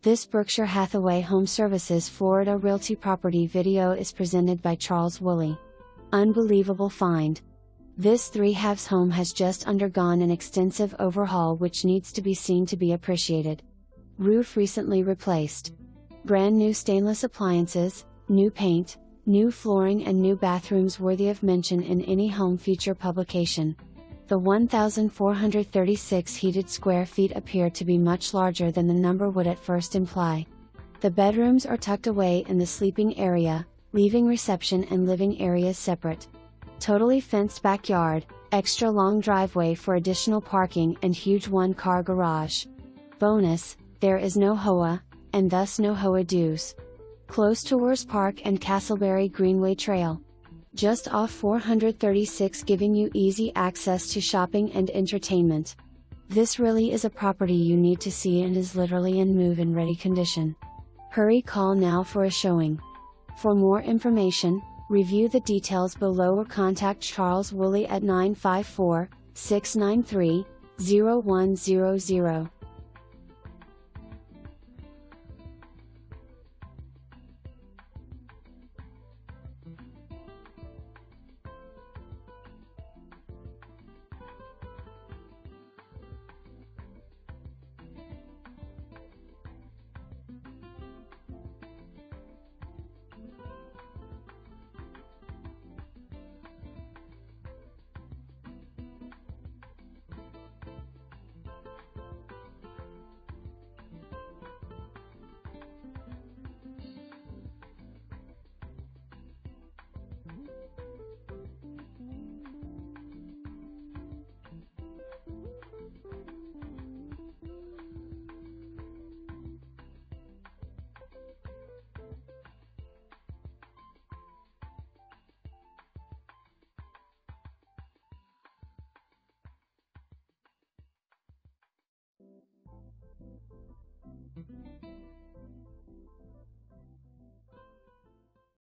This Berkshire Hathaway HomeServices Florida Realty property video is presented by Charles Woolley. Unbelievable find. This 3/2 home has just undergone an extensive overhaul which needs to be seen to be appreciated. Roof recently replaced. Brand new stainless appliances, new paint, new flooring and new bathrooms worthy of mention in any home feature publication. The 1,436 heated square feet appear to be much larger than the number would at first imply. The bedrooms are tucked away in the sleeping area, leaving reception and living areas separate. Totally fenced backyard, extra long driveway for additional parking and huge one-car garage. Bonus, there is no HOA, and thus no HOA dues. Close to Wirz Park and Casselberry Greenway Trail. Just off 436, giving you easy access to shopping and entertainment. This really is a property you need to see and is literally in move-in ready condition. Hurry, call now for a showing. For more information, review the details below or contact Charles Woolley at 954-693-0100.